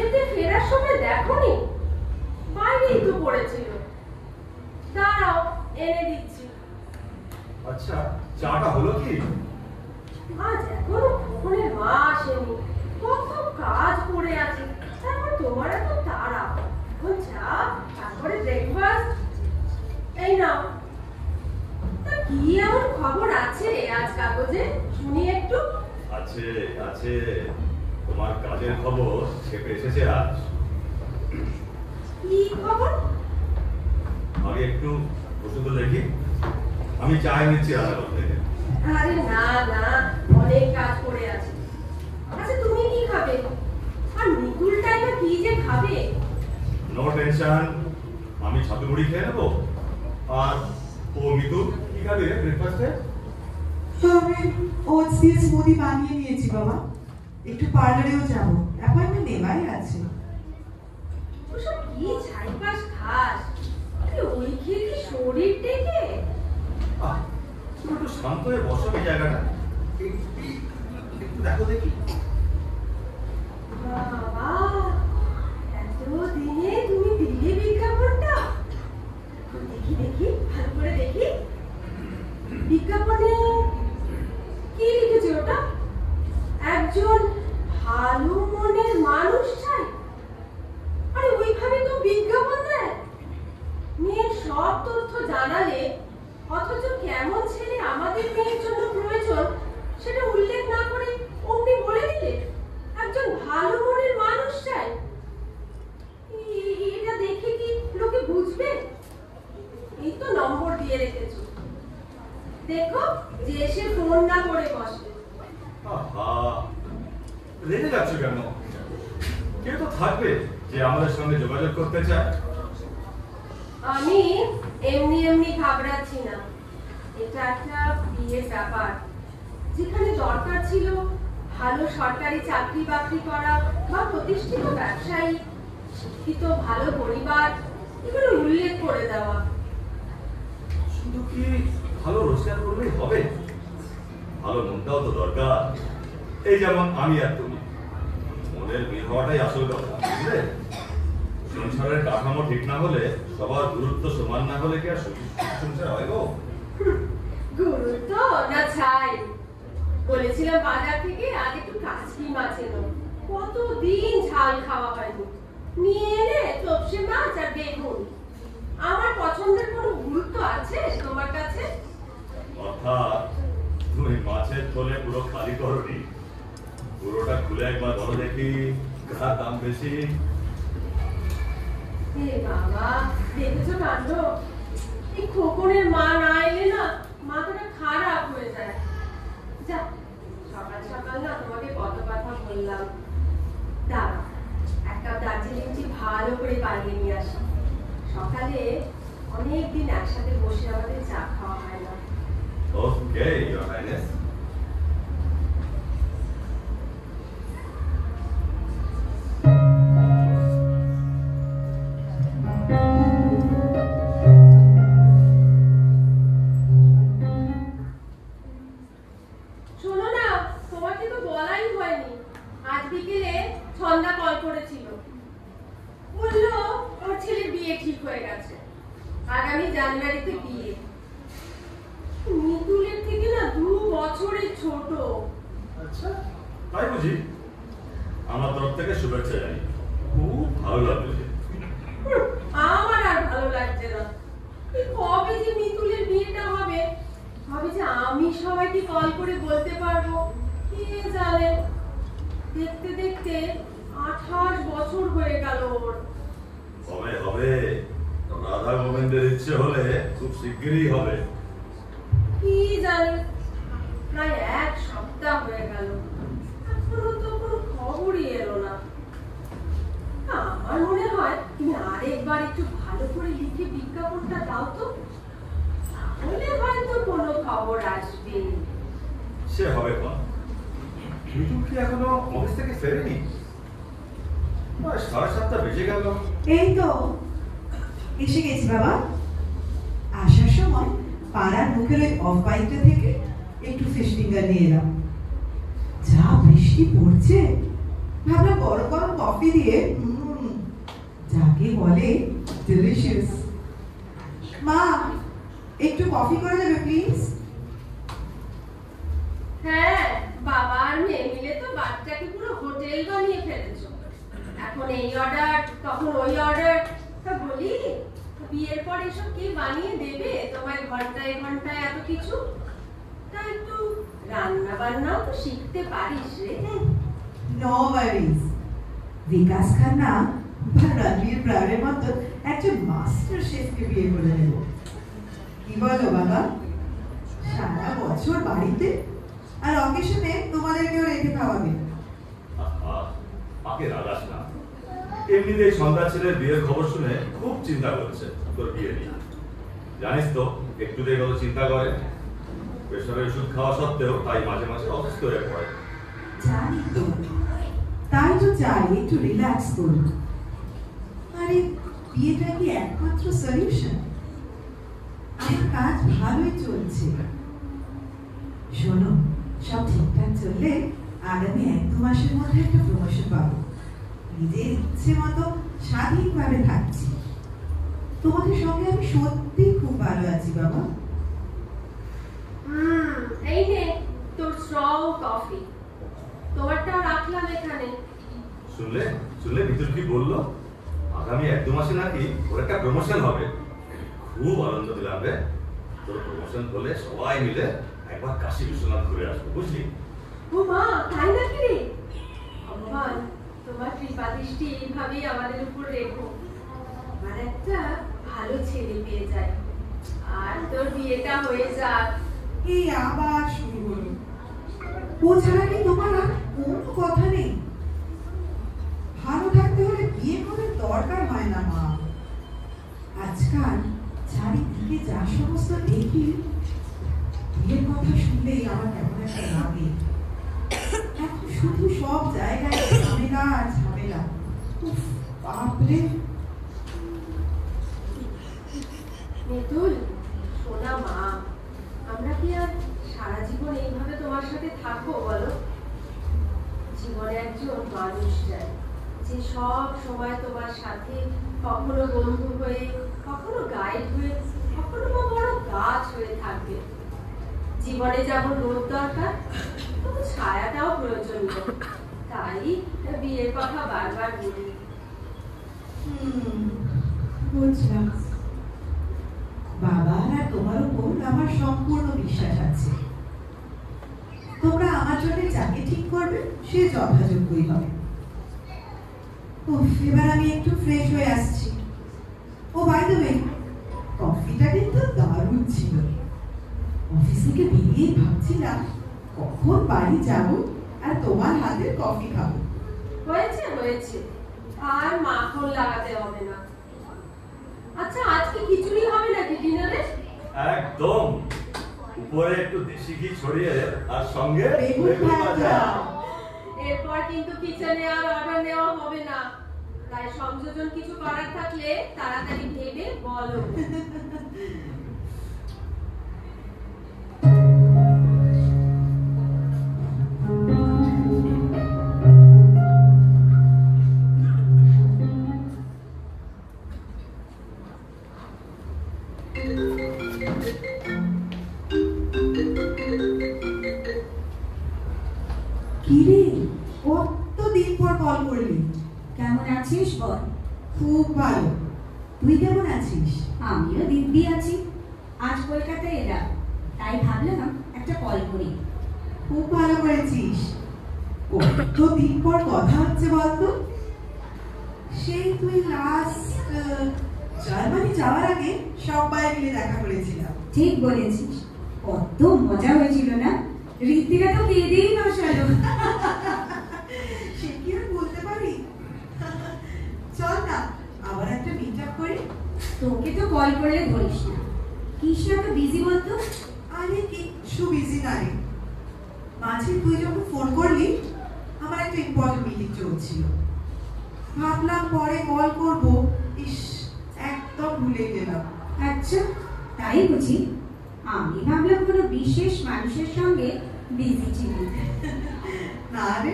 এতে ফেরার সময় দেখোনি? বাইরেই তো পড়েছিল। দাঁড়াও, এনে দিচ্ছি। আচ্ছা, চাটা হলো কি? আজ এখনো খোকনের মা আসেনি, কত কাজ পড়ে আছে। তারপর তোমার এত তাড়া, এখন চা, তারপরে ব্রেকফাস্ট। এই নাও। তা কি এমন খবর আছে আজ কাগজে, শুনি একটু। আছে আছে, তোমার কাজের খবর ছেপে এসেছে আজ। কি খবর? আমি একটু বসে তো দেখি। আমি চাই নিচ্ছি রান্নাঘর থেকে। আরে না না, অনেক কাজ পড়ে আছে। আচ্ছা তুমি কি খাবে? আর মিতুলটাই বা কি যে খাবে? নো টেনশন, আমি ছাতু মুড়ি খেয়ে নেবো। আর ও মিতু কি খাবে ব্রেকফাস্টে? আমি ওটস দিয়ে স্মুদি বানিয়ে নিয়েছি বাবা। একটু পার্লারেও যাবো, অ্যাপয়েন্টমেন্ট নেওয়াই আছে। ওসব কি ছাইপাস খাস? আরে ওই খেয়ে কি শরীর টেকে? তুমি একটু শান্ত হয়ে বসো এই জায়গাটা। একটু দেখো দেখি। বাবা, এত দিনে তুমি দিলে বিজ্ঞাপনটা? দেখি দেখি, ভালো করে দেখি। বিজ্ঞাপনে কি লিখেছে ওটা? একজন ভালো মনের মানুষ চাই। আরে ওইভাবে তো বিজ্ঞাপন দেয়। মেয়ের সব তথ্য জানালে, অথচ কেমন ছেলে আমাদের মেয়ের জন্য প্রয়োজন সেটা উল্লেখ না করে অমনি বলে দিলে একজন ভালো মনের মানুষ চাই। এটা দেখে কি লোকে বুঝবে? এই তো নম্বর দিয়ে রেখেছো, দেখো যে এসে ফোন না করে বসে। রেগে যাচ্ছ কেন? কেউ তো থাকবে যে আমাদের সঙ্গে যোগাযোগ করতে চায়। আমি এমনি এমনি ঘাবড়াচ্ছি না। এটা একটা বিয়ের ব্যাপার, যেখানে দরকার ছিল ভালো সরকারি চাকরি বাকরি করা বা প্রতিষ্ঠিত ব্যবসায়ী, শিক্ষিত ভালো পরিবার, এগুলো উল্লেখ করে দেওয়া। শুধু কি ভালো রোজগার করলেই হবে? ভালো মনটাও তো দরকার। এই যেমন আমি আর তুমি, মনের মিল হওয়াটাই আসল কথা, বুঝলে? সংসারের কাঠামো ঠিক না হলে, সবার গুরুত্ব সমান না হলে কি আর সংসার হয় গো? গুরুত্ব না ছাই? বলেছিলাম বাজার থেকে আজ একটু কাচকি মাছ এনো, কতদিন ঝাল খাওয়া হয়নি। নিয়ে এলে চপসে মাছ আর বেগুন। আমার পছন্দের কোনো গুরুত্ব আছে তোমার কাছে? অর্থাৎ তুমি মাছের থলে পুরো খালি করনি, পুরোটা খুলে একবার ধরো দেখি, কার দাম বেশি। বাবা, দেখেছো কাণ্ড? এই খোকনের মা না এলে না মাথাটা খারাপ হয়ে যায়। যা, সকাল সকাল না তোমাকে কত কথা বললাম। দাঁড়া, এক কাপ দার্জিলিং টি ভালো করে বানিয়ে নিয়ে আসি। সকালে অনেকদিন একসাথে বসে আমাদের চা খাওয়া হয় না। ওকে, ইওর হাইনেস। শোনো না, তোমাকে তো বলাই হয়নি, আজ বিকেলে ছন্দা কল করেছিল। বললো ওর ছেলের বিয়ে ঠিক হয়ে গেছে, আগামী জানুয়ারিতে বিয়ে। মিতুলের থেকে না 2 বছরের ছোট। আচ্ছা, তাই বুঝি? আমার তরফ থেকে শুভেচ্ছা জানি। খুব ভালো লাগছে। আমার আর ভালো লাগছে না। কবে যে মিতুলের বিয়েটা হবে, ভাবে যে আমি সবাইকে কল করে বলতে পারবো, কে জানে। দেখতে দেখতে 28 বছর হয়ে গেল ওর। কবে হবে? রাধা গোবিন্দের ইচ্ছে হলে খুব শিগগিরই হবে। কি জানি, প্রায় 1 সপ্তাহ হয়ে গেল, এখনো তো কোনো খবরই এলো না। আমার মনে হয় তুমি আরেকবার একটু ভালো করে লিখে বিজ্ঞাপনটা দাও তো, তাহলে হয়তো কোনো খবর আসবে। সে হবে কোন? মিঠু কি এখনো অফিস থেকে ফেরেনি? 7:30 বেজে গেল। এই তো এসে গেছি বাবা। আসার সময় পাড়ার মুখের ওই অফ বাইকটা থেকে একটু ফিশ ফিঙ্গার নিয়ে এলাম। যা বৃষ্টি পড়ছে, ভাবলাম গরম গরম কফি দিয়ে যাকে বলে ডিলিশিয়াস। মা, একটু কফি করে দেবে প্লিজ? হ্যাঁ, বাবা আর মেয়ে মিলে তো বাচ্চাকে পুরো হোটেল বানিয়ে ফেলেছো। এখন এই অর্ডার, তখন ওই অর্ডার। তা বলি, বিয়ের পর এসব কে বানিয়ে দেবে তোমায় ঘন্টায় ঘন্টায় এত কিছু? তা একটু রান্না বান্নাও তো শিখতে পারিস রে। নো ওয়ারিজ, বিকাশ খান্না বা রণবীর ব্রাউনের মতো একজন মাস্টার শেফকে বিয়ে করে নেব। কি বলো বাবা? সারা বছর বাড়িতে, আর অকেশনে তোমাদেরকেও রেখে খাওয়াবে। মাকে রাগাস না। এমনিতেই সন্ধ্যা ছেলের বিয়ের খবর শুনে খুব চিন্তা করছে তোর বিয়ে নিয়ে। জানিস তো, একটু দেখে চিন্তা করে, প্রেশারের ওষুধ খাওয়া সত্ত্বেও তাই মাঝে মাঝে অসুস্থ হয়ে পড়ে। জানি তো, তাই তো চাই একটু রিল্যাক্স করুন। আরে বিয়েটা কি একমাত্র সলিউশন? আমার কাজ ভালোই চলছে। শোনো, সব ঠিকঠাক চললে আগামী 1-2 মাসের মধ্যে একটা প্রমোশন পাবো। নিজের ইচ্ছে মতো স্বাধীনভাবে থাকছি। তোমাদের সঙ্গে আমি সত্যি খুব ভালো আছি বাবা। এই নে তোর স্ট্রং কফি, তোমারটাও রাখলাম এখানে। শুনলে শুনলে মিতুল কি বললো? আগামী 1-2 মাসে নাকি ওর একটা প্রমোশন হবে। খুব আনন্দ দিলাম রে। তোর প্রমোশন হলে সবাই মিলে একবার কাশী বিশ্বনাথ ঘুরে আসবো, বুঝলি? ও মা, তাই নাকি রে? ভগবান তোমার কৃপা দৃষ্টি এইভাবেই আমাদের উপর রেখো। আমার একটা ভালো ছেলে পেয়ে যায়, আর তোর বিয়েটা হয়ে যাক। এই আবার শুরু হলো। ও ছাড়া কি তোমার আর কোনো কথা নেই? ভালো থাকতে হলে বিয়ে করার দরকার হয় না মা। আজকাল চারিদিকে যা সমস্ত দেখি, বিয়ের কথা শুনলেই আমার কেমন একটা লাগে। এখন শুধু সব জায়গায় ঝামেলা আর ঝামেলা। উফ, বাপরে। মিতুল, সোনা মা, আমরা কি আর সারা জীবন এইভাবে তোমার সাথে থাকবো বলো? জীবনে একজন মানুষ চাই, যে সব সময় তোমার সাথে, কখনো বন্ধু হয়ে, কখনো গাইড হয়ে, কখনো বা বড় গাছ হয়ে থাকবে। জীবনে যেমন রোদ দরকার, তখন ছায়াটাও প্রয়োজনীয়। তাই বিয়ের কথা বারবার বলি। বুঝলাম। বাবার আর তোমার উপর আমার সম্পূর্ণ বিশ্বাস আছে। তোমরা আমার জন্য যাকে ঠিক করবে সে যথাযোগ্যই হবে। এবার আমি একটু ফ্রেশ হয়ে আসছি। ও বাই দ্য ওয়ে, কফিটা কিন্তু দারুণ ছিল। অফিস থেকে বেরিয়েই ভাবছিলাম কখন বাড়ি যাব আর তোমার হাতের কফি খাবো। হয়েছে হয়েছে, আর মাখন লাগাতে হবে না। আচ্ছা, আজকে খিচুড়ি হবে নাকি ডিনারে? একদম। উপরে একটু দেশি ঘি ছড়িয়ে আর সঙ্গে বেগুন ভাজা। এরপর কিন্তু কিচেনে আর অর্ডার নেওয়া হবে না। তাই সংযোজন কিছু করার থাকলে তাড়াতাড়ি ভেবে বলো। কিরে, কতদিন পর কল করলি? কেমন আছিস বল? খুব ভালো। তুই কেমন আছিস? আমিও দিব্যি আছি। আজ কলকাতায় এলাম, তাই ভাবলাম একটা কল করি। খুব ভালো করেছিস। কতদিন পর কথা হচ্ছে বলতো? সেই তুই লাস্ট জার্মানি যাওয়ার আগে সবাই মিলে দেখা করেছিলাম। ঠিক বলেছিস, কত মজা হয়েছিল না? ঋতিকা তো কেঁদেই বসালো। সে কি আর বলতে পারি। চল না আবার একটা মিট আপ করি। তোকে তো কল করলে ধরিস না, কৃষ্ণা তো বিজি বলতো। আরে কিচ্ছু বিজি না রে। মাঝে তুই যখন ফোন করলি, আমার একটা ইম্পর্টেন্ট মিটিং চলছিল। ভাবলাম পরে কল করব, ইস একদম ভুলে গেলাম। আচ্ছা, তাই বুঝি? আমি ভাবলাম কোনো বিশেষ মানুষের সঙ্গে বিজি ছিলি। না রে,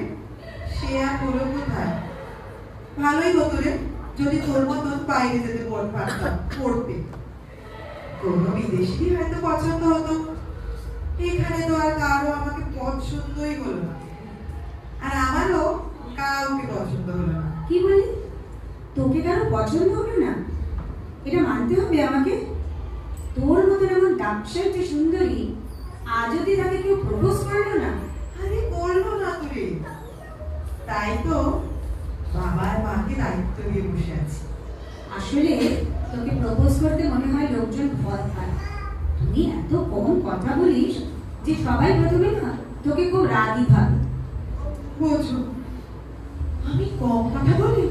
সে আর হলো কোথায়? ভালোই হতো রে যদি তোর মতন বাইরে যেতে পারতাম পড়তে। কোনো বিদেশি হয়তো পছন্দ হতো, এখানে তো আর কারো আমাকে পছন্দই হলো না, আর আমারও কাউকে পছন্দ হলো না। কি বলি? তোকে কারো পছন্দ হলো না? এটা মানতে হবে আমাকে। তোর মতন এমন ডাকসাইটে সুন্দরী আজ অব্দি তাকে কেউ প্রপোজ করলো না? আরে বলবো না তোরে, তাই তো বাবার মাকে দায়িত্ব দিয়ে বসে আছি। আসলে তোকে প্রপোজ করতে মনে হয় লোকজন ভয় পায়। তুই এত কম কথা বলিস যে সবাই প্রথমে না তোকে খুব রাগী ভাবে। বোঝো, আমি কম কথা বলি?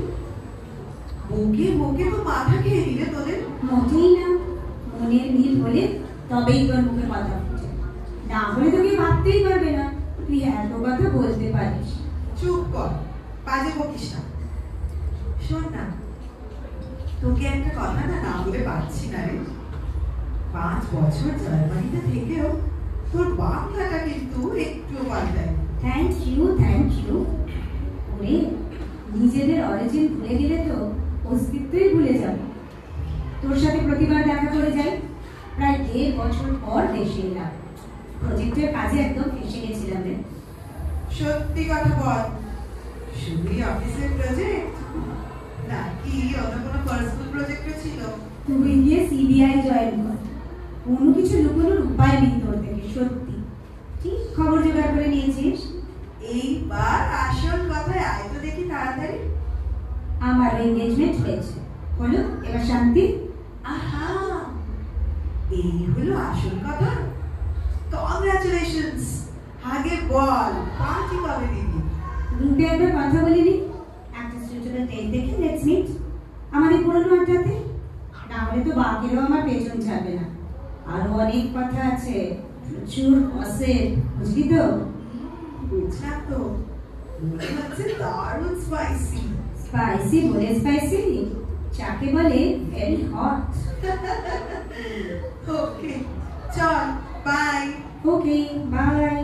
বুকে বুকে তো মাথা খেয়ে দিলে তোদের। মোটেই না। মনের মিল হলে তবেই তোর মুখে কথা ফুটে, না হলে তোকে ভাবতেই পারবে না তুই এত কথা বলতে পারিস। চুপ কর, বাজে বকিস না। শোন না, তোকে একটা কথা না না বলে পারছি না রে। 5 বছর জার্মানিতে থেকেও তোর বাংলাটা কিন্তু একটুও পাল্টায়। Thank you, thank you. ওরে, নিজেদের অরিজিন ভুলে গেলে তো অস্তিত্বই ভুলে যাব। তোর সাথে প্রতিবার দেখা করে যাই, প্রায় 1.5 বছর পর দেশে এলাম। প্রজেক্টের কাজে একদম ফেসে গেছিলাম রে। সত্যি কথা বল, শুধুই অফিসের প্রজেক্ট নাকি অন্য কোনো পার্সোনাল প্রজেক্টও ছিল? তুই গিয়ে সিবিআই জয়েন কর। কোনো কিছু লুকোনোর উপায় নেই তোর থেকে, সত্যি। ঠিক খবর জোগাড় করে নিয়েছিস? এইবার আসল কথায় আয় তো দেখি তাড়াতাড়ি। আমার এনগেজমেন্ট হয়েছে, হলো এবার শান্তি। আহা, এই হলো আসল কথা। কংগ্রাচুলেশনস। আগে বল, পার্টি কবে দিবি? গ্রুপে একবার কথা বলিনি, একটা সুইটেবল ডেট দেখে লেটস মিট আমাদের পুরনো আড্ডাতে। না হলে তো বাকিরও আমার পেছন ছাড়বে না। আরো অনেক কথা আছে, প্রচুর কসেট, বুঝলি তো? বুঝলাম তো, মনে হচ্ছে দারুণ স্পাইসি। স্পাইসি বলে স্পাইসি, যাকে বলে ভেরি হট। ওকে, চল, বাই। Okay, by.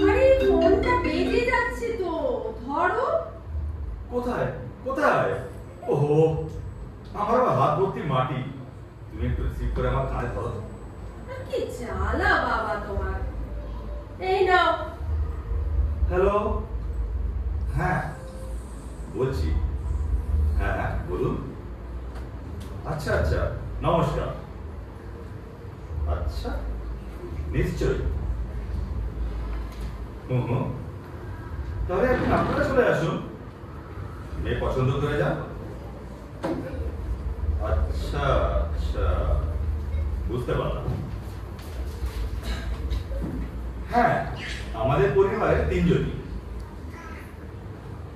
আরে ফোনটা বেজে যাচ্ছে তো, ধরো। কোথায় কোথায়? ওহো, আমার আবার হাত ভর্তি মাটি। তুমি একটু রিসিভ করে আমার কানে ধরো তো। কি জ্বালা বাবা তোমার। এই নাও। হ্যালো, হ্যাঁ বলছি। হ্যাঁ হ্যাঁ বলুন। আচ্ছা আচ্ছা, নমস্কার। আচ্ছা, নিশ্চয়ই। হুম, তাহলে এখন আপনারা চলে আসুন, মেয়ে পছন্দ করে যান। আচ্ছা আচ্ছা, বুঝতে পারলাম। হ্যাঁ, আমাদের পরিবারে 3 জনই।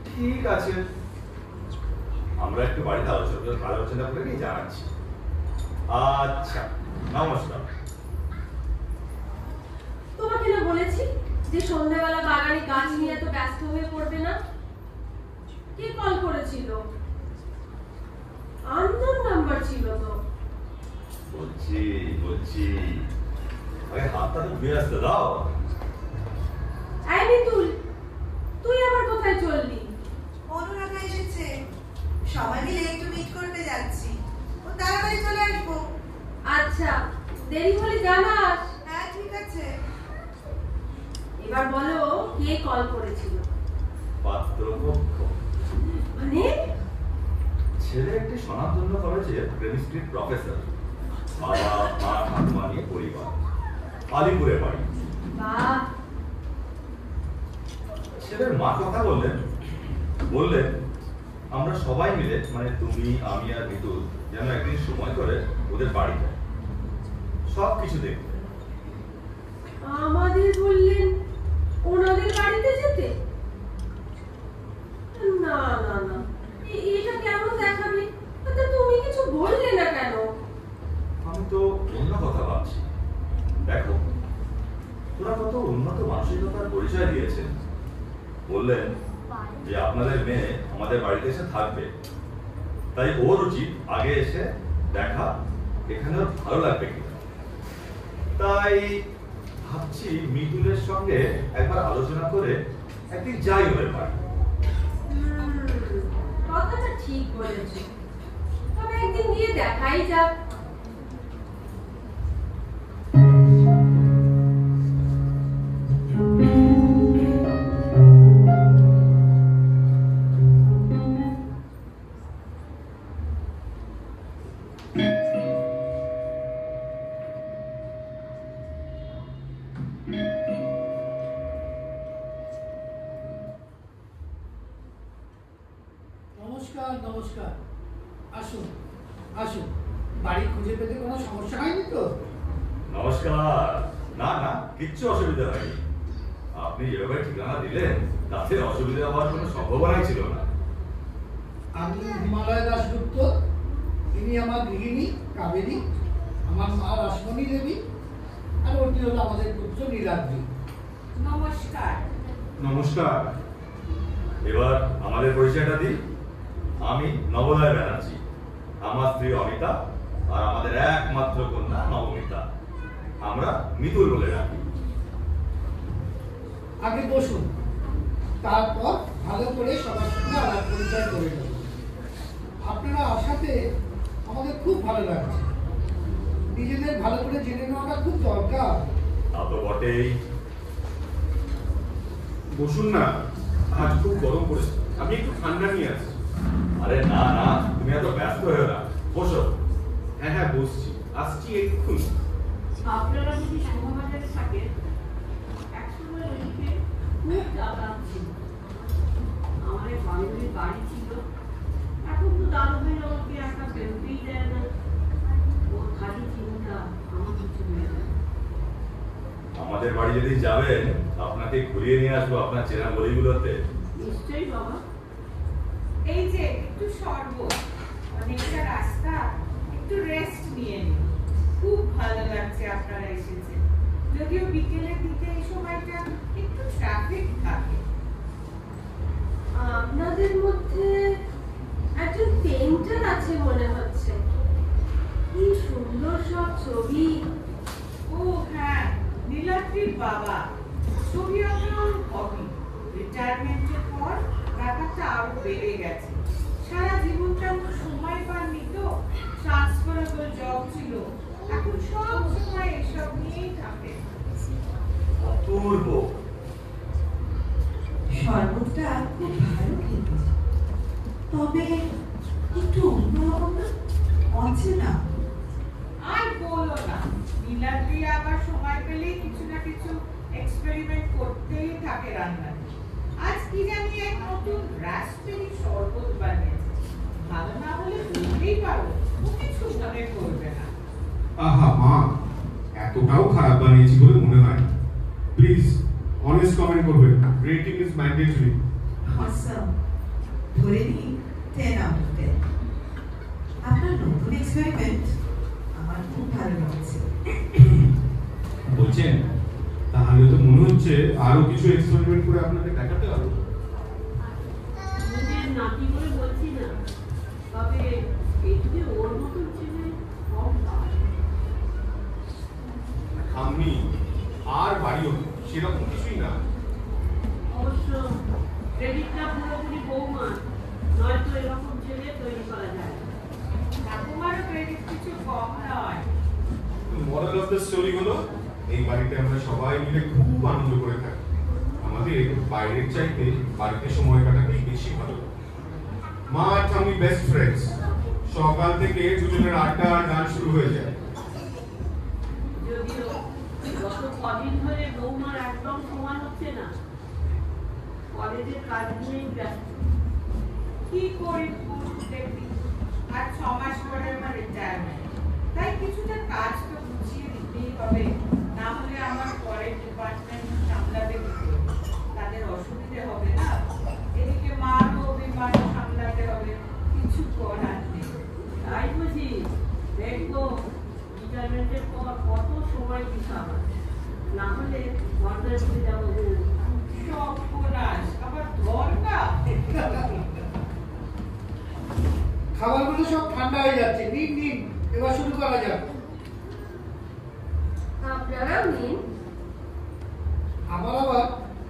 ঠিক আছে, আমরা একটু বাড়িতে আলোচনা করে নিয়ে জানাচ্ছি। আচ্ছা, নমস্কার। তোমাকে না বলেছি যে সন্ধ্যাবেলা বাগানে গাছ নিয়ে এত ব্যস্ত হয়ে পড়বে না। কে কল করেছিল? আননোন নাম্বার ছিল তো। বলছি বলছি, আগে হাতটা তো ধুয়ে আসতে দাও। এই মিতুল, তুই আবার কোথায় চললি? অনুরাধা এসেছে, সবাই মিলে একটু মিট করতে যাচ্ছি। ও তাড়াতাড়ি চলে আসবো। আচ্ছা, দেরি হলে জানাস। হ্যাঁ ঠিক আছে। এবার বলো, কে কল করেছিল? পাত্রপক্ষ। মানে? ছেলে একটি স্বনামধন্য কলেজের কেমিস্ট্রির প্রফেসর। বাবা মা ঠাকুমা নিয়ে পরিবার, আলিপুরে বাড়ি। বাহ। ছেলের মা কথা বললেন আমরা সবাই মিলে, মানে তুমি আমি আর মিতুল, যেন একদিন সময় করে ওদের বাড়ি যাই, সব কিছু দেখতে। আমাদের বললেন ওনাদের বাড়িতে যেতে? না না না, এটা কেমন দেখাবে? তা তুমি কিছু বললে না কেন? আমি তো অন্য কথা ভাবছি। দেখো, তোরা কত উন্নত মানসিকতার পরিচয় দিয়েছেন। বললেন যে আপনাদের মেয়ে আমাদের বাড়িতে এসে থাকবে, তাই ওর উচিত আগে এসে দেখা এখানে ওর ভালো লাগবে কিনা। তাই ভাবছি মৃদুলের সঙ্গে একবার আলোচনা করে একদিন যাই ওদের বাড়ি। কথাটা ঠিক বলেছো, তবে একদিন গিয়ে দেখাই যাক। নমস্কার নমস্কার, আসুন আসুন। বাড়ি খুঁজে পেতে কোনো সমস্যা হয়নি তো? নমস্কার। না না, কিচ্ছু অসুবিধা হয়নি। আপনি যেভাবে ঠিকানা দিলেন তাতে অসুবিধা হওয়ার কোনো সম্ভাবনাই ছিল না। আমি হিমালয় দাশগুপ্ত, ইনি আমার গৃহিণী কাবেরী, আমার মা রাসমণি দেবী, আর ওটি হলো আমাদের পুত্র নীলাদ্রি। নমস্কার। নমস্কার। এবার আমাদের পরিচয়টা দিই। আমি নবোদয় ব্যানার্জি, আমার স্ত্রী অমিতা, আর আমাদের একমাত্র কন্যা নবমিতা। আমরা মিতুল বলে রাখি। আগে বসুন, তারপর ভালো করে সবার সঙ্গে আলাপ পরিচয় করে নেব। আপনারা আসাতে আমাদের খুব ভালো লাগছে। নিজেদের ভালো করে জেনে নেওয়াটা খুব দরকার। তা তো বটেই। বসুন না, আজ খুব গরম পড়েছে, আমি একটু ঠান্ডা নিয়ে আসছি। আরে না না, তুমি এত ব্যস্ত হয়েও না, বসো। হ্যাঁ হ্যাঁ বসছি, আসছি এক্ষুনি। আপনারা যদি শ্যামাবাজারে থাকেন, একসময় ওইদিকে খুব যাতায়াত ছিল। আমার এক বান্ধবীর বাড়ি ছিল, এখন তো দাদু ভাই আমাকে একটা বেরোতেই দেয় না। ওর খালি চিন্তা আমার কিছু হয়ে যায়। আমাদের বাড়ি যদি যাবেন, আপনাকে ঘুরিয়ে নিয়ে আসবো আপনার চেনা গলিগুলোতে। নিশ্চয়ই বাবা। এই যে একটু শরবত, অনেকটা রাস্তা, একটু রেস্ট নিয়ে নিন। খুব ভালো লাগছে আপনারা এসেছেন, যদিও বিকেলের দিকে এই সময়টা একটু ট্রাফিক থাকে। আপনাদের মধ্যে একজন পেইন্টার আছে মনে হচ্ছে। কি সুন্দর সব ছবি। ও হ্যাঁ, নীলাদ্রির বাবা। ছবি আঁকার হবি। রিটায়ারমেন্টের পর ব্যাপারটা আরো বেড়ে গেছে। সারা জীবনটা তো সময় পাননি তো, ট্রান্সফারেবল জব ছিল, এখন সব সময় এসব নিয়েই থাকে। অপূর্ব। শরবতটা খুব ভালো খেতে, তবে একটু অন্যরকম না, অচেনা। আর বলো না, নীলাদ্রি আবার সময় পেলেই কিছু না কিছু এক্সপেরিমেন্ট করতেই থাকে রান্নায়। আজ কি জানি এক নতুন রাসবেরি শরবত বানিয়েছে। ভালো না হলে বলতেই পারো, ও কিছু মনে করবে না। আহা মা, এতটাও খারাপ বানিয়েছি বলে মনে হয় না। প্লিজ অনেস্ট কমেন্ট করবেন, রেটিং ইজ ম্যান্ডেটরি। Awesome. ধরে নিই 10 out of 10। আপনার নতুন এক্সপেরিমেন্ট আমার খুব ভালো লাগছে। বলছেন, তাহলে তো মনে হচ্ছে আরো কিছু এক্সপেরিমেন্ট করে আপনাকে দেখাতে হবে। নিজের নাতি বলে বলছি না, তবে এদিকে ওর মতন ছেলে কম পায়। আমি আর বাড়িও সেরকম কিছুই না। অবশ্য ক্রেডিটটা পুরোপুরি বৌমা, নয়তো এরকম ছেলে তৈরি করা যায় না। ঠাকুমারও ক্রেডিট কিছু কম নয়। মরাল অফ দ্য স্টোরি হলো, এই বাড়িতে আমরা সবাই মিলে খুব আনন্দ করে থাকি। আমাদের বাইরের চাইতে বাড়িতে সময় কাটাতেই বেশি ভালো লাগে। মা আর আমি বেস্ট ফ্রেন্ডস। সকাল থেকে দুজনের আড্ডা আর গান শুরু হয়ে যায়। যদিও গত কদিন ধরে বৌমার একদম সমান হচ্ছে না, কলেজের কাজ নিয়েই ব্যস্ত। কি করি দেখি, আর 6 মাস পরে আমার রিটায়ারমেন্ট, তাই কিছুটা কাজ তো গুছিয়ে দিতেই হবে, না হলে আমার পরের ডিপার্টমেন্ট সামলাবে কি করে? তাদের অসুবিধে হবে না। এদিকে মারও বিমান সামলাতে হবে, কিছু করার নেই। তাই বুঝি দেখবো রিটায়ারমেন্টের পর কত সময় দিতে হবে, না হলে বন্ধের হয়ে যাবো। সর্বনাশ, আবার দরকার। খাবারগুলো সব ঠান্ডা হয়ে যাচ্ছে, নিন নিন, এবার শুরু করা যাক। আপনারাও নিন। আমার আবার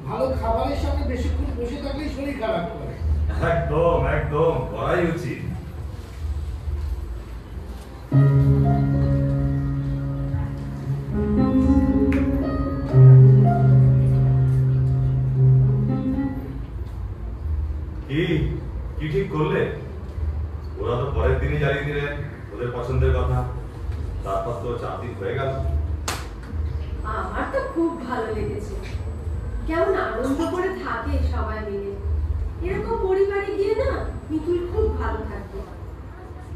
ভালো খাবারের সঙ্গে বেশিক্ষণ বসে থাকলেই শরীর খারাপ করে। একদম একদম করাই উচিত। কি কি ঠিক করলে? ওরা তো পরের দিনই জানিয়ে দিলেন ওদের পছন্দের কথা, তারপর তো 4 দিন হয়ে গেল। আমার তো খুব ভালো লেগেছে, কেমন আনন্দ করে থাকে সবাই মিলে। এরকম পরিবারে গিয়ে না মিতুল খুব ভালো থাকতো,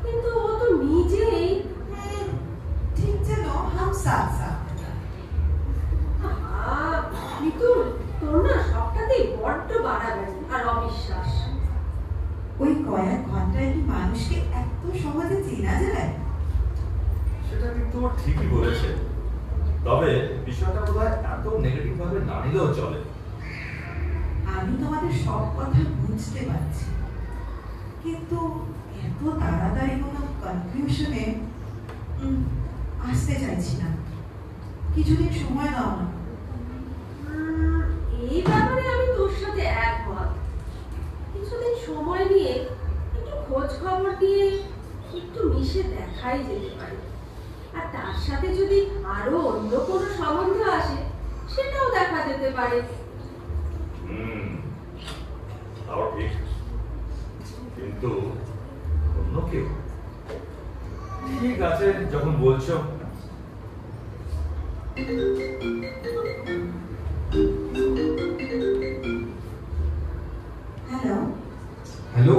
কিন্তু ও তো নিজেই ঠিক যেন হাম সাথ সাথ। মিতুল, তোর না সবটাতেই বড্ড বাড়াবাড়ি আর অবিশ্বাস। ওই কয়েক ঘন্টায় কি মানুষকে এত সহজে চেনা যায়? সেটা কিন্তু ও ঠিকই বলেছে, তবে বিষয়টা বোধহয় এত নেগেটিভ ভাবে না নিলেও চলে। আমি তোমাদের সব কথা বুঝতে পারছি, কিন্তু এত তাড়াতাড়ি কোনো কনক্লুশনে আসতে চাইছি না। কিছুদিন সময় দাও না। এই ব্যাপারে আমি তোর সাথে একমত। কিছুদিন সময় নিয়ে একটু খোঁজ খবর দিয়ে একটু মিশে দেখাই যেতে পারে। আর তার সাথে যদি আরো অন্য কোনো সম্বন্ধ আসে সেটাও দেখা যেতে পারে। তাও ঠিক, কিন্তু অন্য কেউ? ঠিক আছে যখন বলছো। হ্যালো। হ্যালো,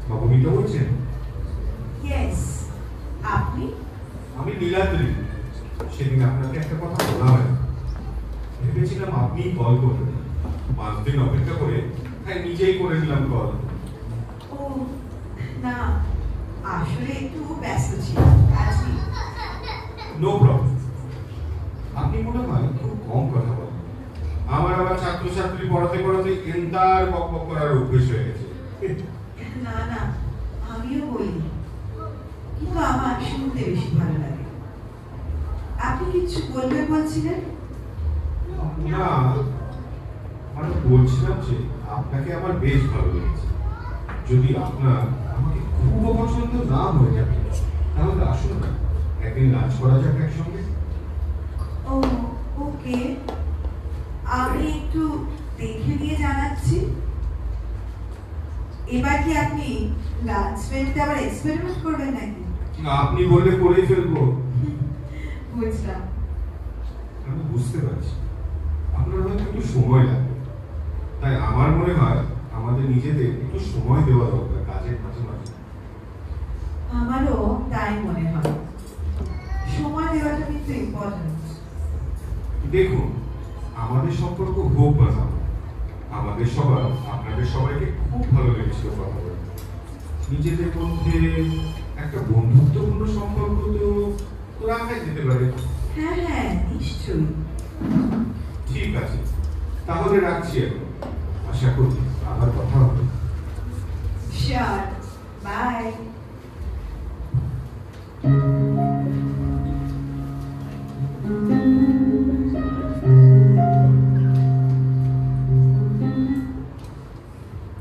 বাবুমিতা বলছেন? ইয়েস, আপনি? আমি নীলাদ্রি। সেদিন আপনাকে একটা কথা বলা হয়, ভেবেছিলাম আপনিই কল করবেন। 5 দিন অপেক্ষা করে তাই নিজেই করে দিলাম কল। ও না, আসলে একটু ব্যস্ত ছিলাম আজকে। No problem. আপনি মনে হয় খুব কম কথা বলেন। আমার আবার ছাত্রছাত্রী পড়াতে পড়াতে এন্তার বকবক করার অভ্যেস হয়ে গেছে। না না, আমিও বলি, কিন্তু আমার শুনতে বেশি ভালো লাগে। আপনি কিছু বলবেন বলছিলেন? না, মানে বলছিলাম যে আপনাকে আমার বেশ ভালো লেগেছে। যদি আপনার আমাকে খুব পছন্দ না হয়ে যাবে তাহলে আসুন না, একদিন লাঞ্চ করা যাক একসঙ্গে। ও ওকে, আমি একটু দেখে নিয়ে জানাচ্ছি। এবার কি আপনি লাঞ্চ মেনুতে আবার এক্সপেরিমেন্ট করবেন নাকি? আপনি বললে করেই ফেলবো। বুঝলাম। আমি বুঝতে পারছি আপনার হয়তো একটু সময় লাগবে, তাই আমার মনে হয় আমাদের নিজেদের একটু সময় দেওয়া দরকার কাজের মাঝে মাঝে। আমারও তাই মনে হয়, সময় দেওয়াটা কিন্তু ইম্পর্টেন্ট। দেখুন, আমাদের সম্পর্ক হোক বা না, আমাদের সবার আপনাদের সবাইকে খুব ভালো লেগেছিল কথা বলে। নিজেদের মধ্যে একটা বন্ধুত্বপূর্ণ সম্পর্ক তো রাখাই যেতে পারে। হ্যাঁ হ্যাঁ, নিশ্চয়ই। ঠিক আছে, তাহলে রাখছি এখন। আশা করি আবার কথা হবে। Sure, bye.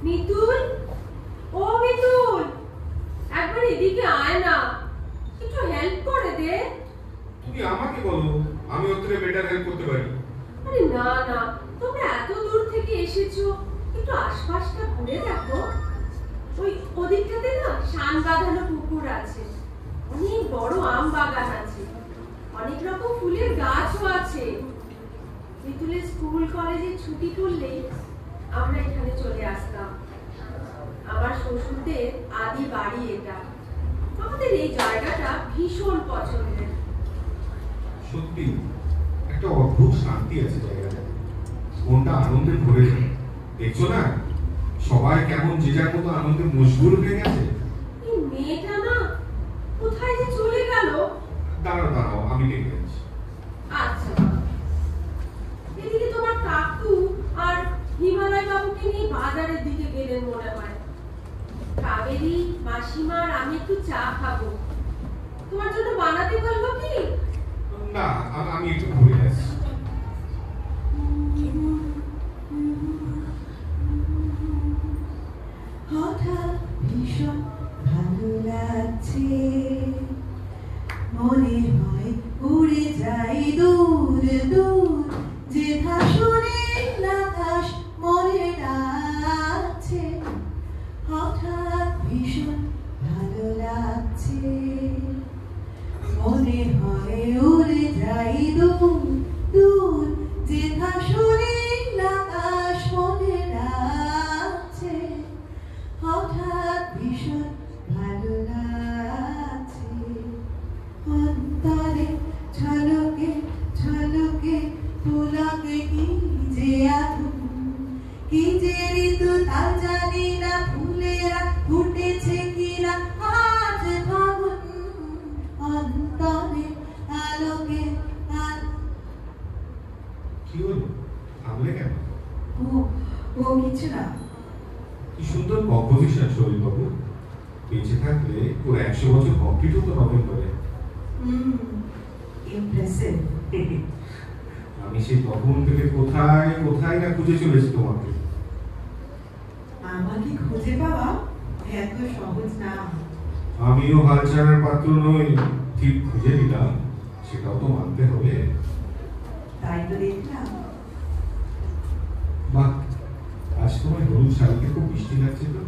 মিতুল, ও মিতুল, একবার এদিকে আয় না, একটু হেল্প করে দে। তুমি আমাকে বলো, আমি ওর থেকে বেটার হেল্প করতে পারি। আরে না না, তোমরা এত দূর থেকে এসেছো, একটু আশপাশটা ঘুরে দেখো। ওই ওদিকটাতে না শান বাঁধানো পুকুর আছে, অনেক বড় আম বাগান আছে, অনেক রকম ফুলের গাছও আছে। মিতুলের স্কুল কলেজে ছুটি পড়লেই আমরা এখানে চলে আসতাম। আমার শ্বশুরদের আদি বাড়ি এটা। আমাদের এই জায়গাটা ভীষণ পছন্দের। সত্যি একটা অদ্ভুত শান্তি আছে জায়গাটা, মনটা আনন্দে ভরে যায়। দেখছো না সবাই কেমন যে যার মতো আনন্দে মশগুল হয়ে গেছে। এই মেয়েটা না আমি ডেকে যাচ্ছি। আচ্ছা বাবা। এদিকে তোমার কাকু আর হিমালয় বাবুকে নিয়ে বাজারের দিকে গেলেন মনে হয়। কাবেরী, মাসিমা আর আমি একটু চা খাবো। তোমার জন্য বানাতে বলবো কি? না, আমি একটু ঘুরে আসছি। হঠাৎ ভীষণ ভালো লাগছে, মনে হয় উড়ে যাই দূর দূর, যেথা শুনে আকাশ মরে ডাকছে। হঠাৎ ভীষণ ভালো লাগছে, মনে হয় উড়ে যাই দূর দূর, যেথা শুনে আকাশ মরে ডাকছে। হঠাৎ ভীষণ ভালো লাগছে, অন্তরে ঝলকে ঝলকে পুলকে কি যে আগুন, কি যে ঋতু তা জানি না, ফুলেরা ফুটেছে কিনা আজ ফাগুন, অন্তরে আলোকে কি হলো, থামলে কেন? ও কিছু না। কি সুন্দর কম্পোজিশন শরীর বাবু। বেঁচে থাকলে ওর 100 বছর কমপ্লিট হতো নভেম্বরে। ইমপ্রেসিভ। আমি সেই তখন থেকে কোথায় কোথায় না খুঁজে চলেছি তোমাকে। আমাকে খুঁজে পাওয়া এত সহজ না। আমিও হাল ছাড়ার পাত্র নই, ঠিক খুঁজে নিলাম, সেটাও তো মানতে হবে। তাই তো দেখলাম। বাহ, আজ তোমার হলুদ শাড়িতে খুব মিষ্টি লাগছে তো।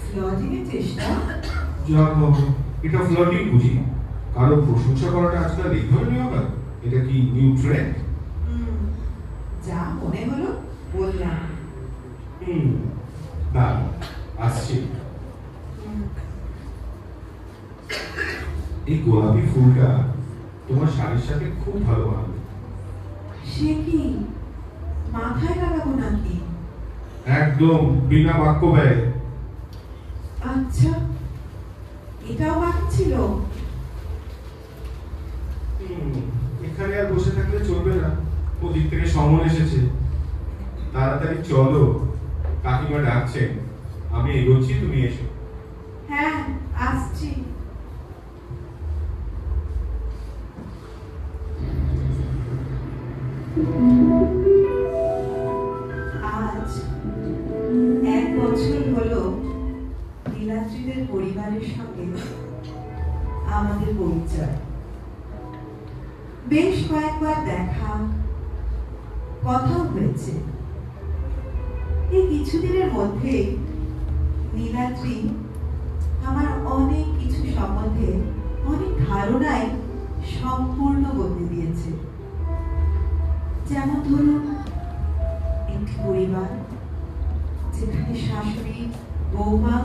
ফ্লটিং এর চেষ্টা? যা বাবা, এটা ফ্লটিং বুঝি? কারো প্রশংসা করাটা আজকাল এই ধরনের ব্যাপার? এটা কি নিউ ট্রেন্ড? যা মনে হলো বললাম। না, আসছি। এই গোলাপি ফুলটা তোমার শাড়ির সাথে খুব ভালো মানাবে। সে কি মাথায় লাগাবো নাকি? একদম বিনা বাক্য ব্যয়। আচ্ছা, এটাও বাকি ছিল। এখানে আর বসে থাকলে চলবে না, ওদিক থেকে সমন এসেছে। তাড়াতাড়ি চলো, কাকিমা ডাকছেন। আমি এগোচ্ছি, তুমি এসো। হ্যাঁ, আসছি। আজ 1 বছর হলো নীলাদ্রিদের পরিবারের সঙ্গে আমাদের পরিচয়। বেশ কয়েকবার দেখা, কথাও হয়েছে। এই কিছুদিনের মধ্যে নীলাদ্রি আমার অনেক কিছু সম্বন্ধে অনেক ধারণাই সম্পূর্ণ বদলে দিয়েছে। যেমন ধরুন, একটি পরিবার যেখানে শাশুড়ি বৌমা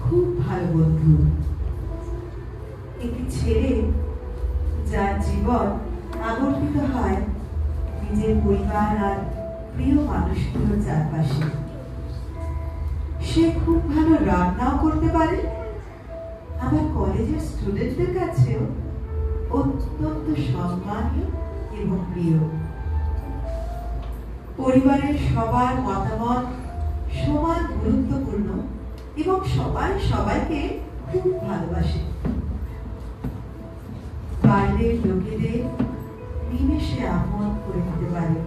খুব ভালো বন্ধু, একটি ছেলে যার জীবন আবর্তিত হয় নিজের পরিবার আর প্রিয় মানুষগুলোর চারপাশে। সে খুব ভালো রান্নাও করতে পারে, আবার কলেজের স্টুডেন্টদের কাছেও অত্যন্ত সম্মানীয় এবং প্রিয়। পরিবারের সবার মতামত সমান গুরুত্বপূর্ণ এবং সবাই সবাইকে খুব ভালোবাসে। বাইরের লোকেদের নিমেষে আপন করে দিতে পারে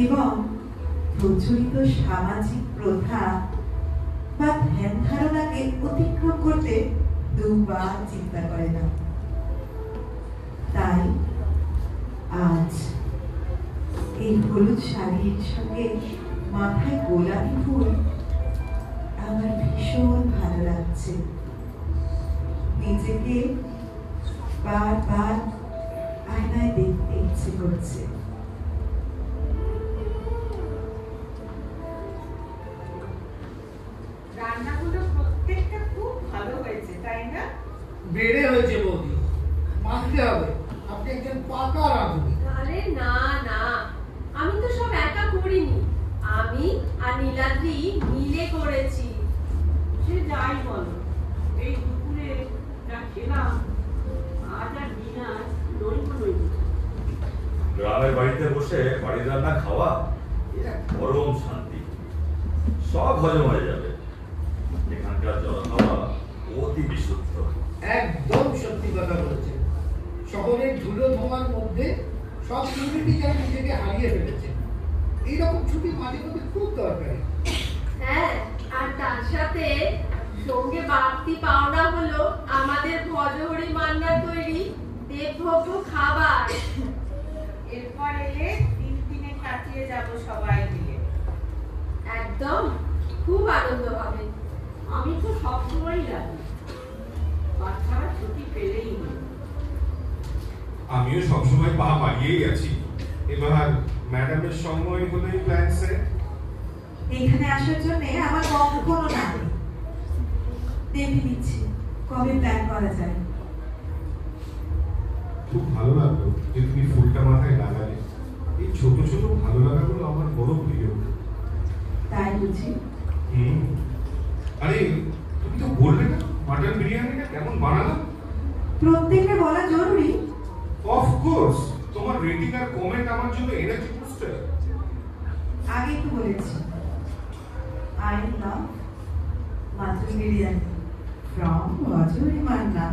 এবং প্রচলিত সামাজিক প্রথা বা ধ্যান ধারণাকে অতিক্রম করতে দুবার চিন্তা করে না। তাই আজ এই হলুদ শাড়ির সঙ্গে মাথায় গোলাপি ফুল আমার ভীষণ ভালো লাগছে। নিজেকে বারবার আয়নায় দেখতে ইচ্ছে করছে। রান্নাগুলো প্রত্যেকটা খুব ভালো হয়েছে, তাই না? বেড়ে হয়েছে বৌদি, মানতে হবে আপনি একজন পাকা রাঁধুনি। আরে না না, আমি তো সব একা করিনি, আমি আর নীলাদ্রি মিলে করেছি। সে যাই বলো, এই দুপুরে যা খেলাম বাড়িতে বসে বাড়ির রান্না খাওয়া এটা পরম শান্তি। সব হজম হয়ে যাবে। এখানকার জল খাওয়া অতি বিশুদ্ধ। একদম সত্যি কথা বলেছেন। শহরের ধুলো ধোঁয়ার মধ্যে সব ইউনিটি যেন নিজেকে হারিয়ে ফেলেছে। এইরকম ছুটি মাঝে মধ্যে খুব দরকারি। হ্যাঁ, আর তার সাথে সঙ্গে বাড়তি পাওনা হলো আমাদের ভজহরি মান্নার তৈরি দেবভোগ্য খাবার। এরপর এলে 3 দিনে কাটিয়ে যাব সবাই মিলে। একদম, খুব আনন্দ হবে। আমি তো সবসময়ই রাজি, বাচ্চারা ছুটি পেলেই হলো। আমিও সবসময় পা বাড়িয়েই আছি। এবার ম্যাডামের সময় হলেই প্ল্যান সেট। এখানে আসার জন্য আমার কখনো না দেখে নিচ্ছি কবে প্ল্যান করা যায়। খুব ভালো লাগলো যে তুমি ফুলটা মাথায় লাগালে। এই ছোট ছোট ভালো লাগাগুলো আমার বড় প্রিয়। তাই বুঝি? আরে তুমি তো বললে না মাটন বিরিয়ানিটা কেমন বানালাম? প্রত্যেকটা বলা জরুরি। অফকোর্স, তোমার রেটিং আর কমেন্ট আমার জন্য এনার্জি বুস্টার। আগে তো বলেছি I love mutton biryani from Vajuri Manna.